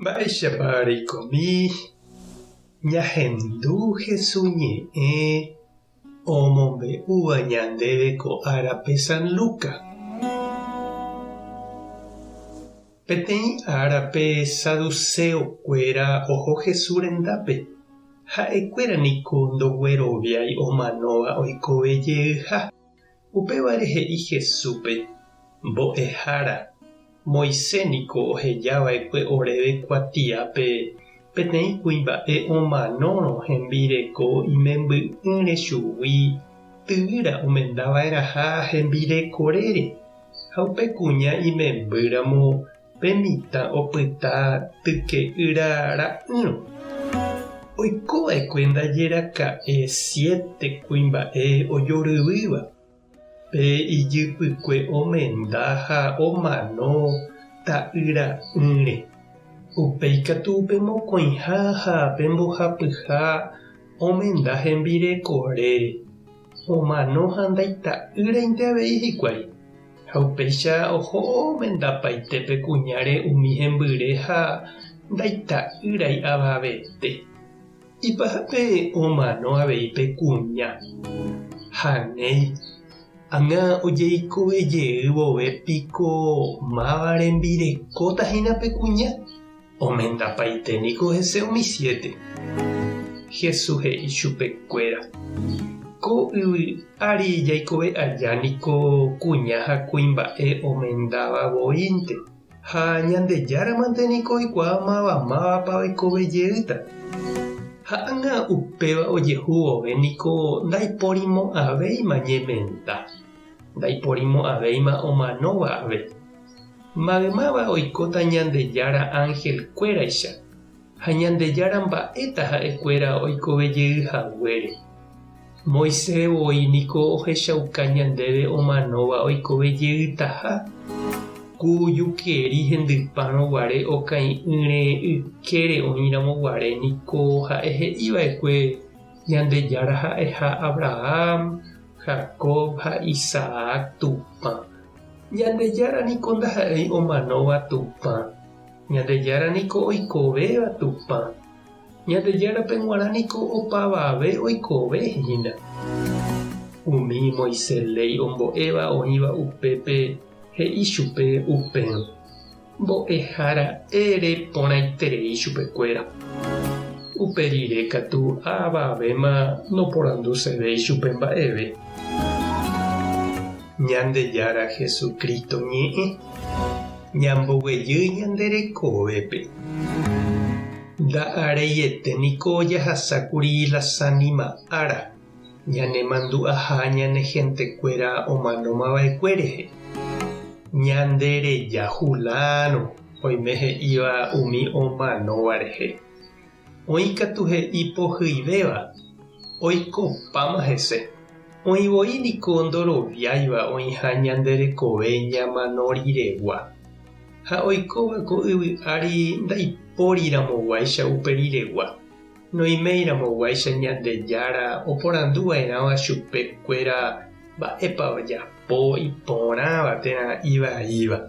Mba'éichaparikomi ñahendu Jesús ñe'ẽ omombe'úva ñandéve ko árape San Lucas. Peteĩ árape saduceokuéra oho Jesús rendápe. Ha'ekuéra niko ndogueroviái omanóva oikove jeyha. Upévare he'i Jesúspe: mbo'ehára. Moisés niko ohejava'ekue oréve kuatiápe peteĩ kuimba'e omanórõ hembireko imemby'ỹre chugui tyvýra omendava'erãha hembirekorére. Ha upe kuña imembýramo pe mitã opyta tyke'yrara'ỹrõ. Oikova'ekue ndajeraka'e 7 kuimba'e ojoryvýva. Pe ijypykue omenda ha omano ta'yra'ỹre. Upéi katu pe mokõiha ha pe mbohapyha omenda hembirekorére. Omano ha ndaita'ýrainte avei hikuái. Ha upéicha oho omendapaite pe kuñáre umi hembyre ha ndaita'ýrai avavete. Ipahápe omano avei pe kuña. Hanéi ág̃a ojeikove vove piko máva rembirekótahína pe kuña. Omendapaite niko hese umi 7. Jesús he'i chupekuéra: ko yvy ári jaikove aja niko kuña ha kuimba'e omendavavoínte. Ha ñandejárãmante niko oikuaa mávapa oikove jeýta. Ha ág̃a upéva ojehu vove niko ndaipórimo'ãvéima ñemenda. Ndaipórimo'ãvéima omanóva ave. Maymáva oikóta Ñandejára ángelkuéraicha. Ha Ñandejára mba'éta ha'ekuéra oikovejeyhaguére. Moisés voi niko ohechauka ñandéve omanóva oikovejeýtaha. Kujukeri hendypárõguare oka'ĩ'ỹre ykére oĩrãmoguare niko ha'e he'íva'ekue Ñandejára ha'eha Abraham, Jacob ha Isaac tupã. Ñandejára niko ndaha'éi omanóva tupã. Ñandejára niko oikovéva tupã. Ñandejára pe g̃uarã niko opavave oikovehína. Umi Moisés ley ombo'éva oĩva upépe he'i chupe upérõ: mbo'ehára ere porãiterei chupekuéra. Upe rire katu avavéma noporandusevei chupe mba'eve. Ñandejára Jesukristo ñe'ẽ ñamboguejy ñanderekovépe. Nda'areiete niko ojahasákuri lasánima ára ñanemandu'aha ñanehentekuéra omanomava'ekuérehe. Ñandereja Hulano oime he'íva umi omanóvarehe. Oikatu he'i pohỹivéva: oikopáma hese. Oĩvoi niko ndoroviáiva oĩha ñanderekove ñamanoriregua. Ha oikóva ko yvy ári ndaipórirãmoguáicha upe riregua. Noimérãmoguáicha Ñandejára oporanduva'erãva chupekuéra mba'épa ojapo iporãva térã ivaíva.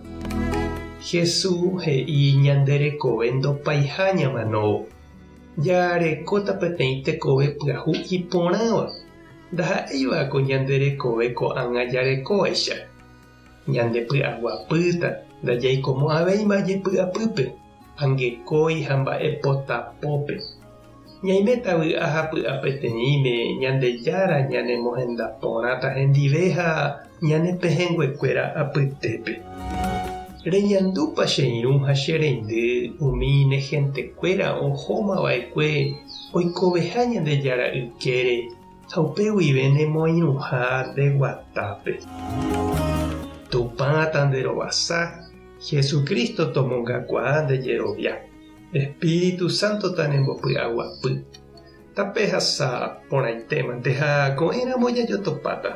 Jesús he'i ñanderekove ndopaiha ñamanóvo. Jarekóta peteĩ tekove pyahu iporãva. Ndaha'éiva ko ñanderekove ko'ág̃a jarekovaicha. Ñandepy'aguapýta ndajaikomo'ãvéima jepy'apýpe, angekói ha mba'epotapópe. Ñaiméta vy'a hapy'a peteĩme Ñandejára ñanemohendaporãta hendive ha ñanepehẽnguekuéra apytépe. Reñandúpa che irũ ha che reindy umi nehentekuéra ohómava'ekue oikoveha Ñandejára ykére ha upe guive nemoirũha ndeguatápe. Tupãta nderovasa, Jesucristo tomongakuaa ndejerovia. Espíritu Santo tanembopy'aguapy. Tape hasa porãitémante ha ko'ẽramo jajotopáta.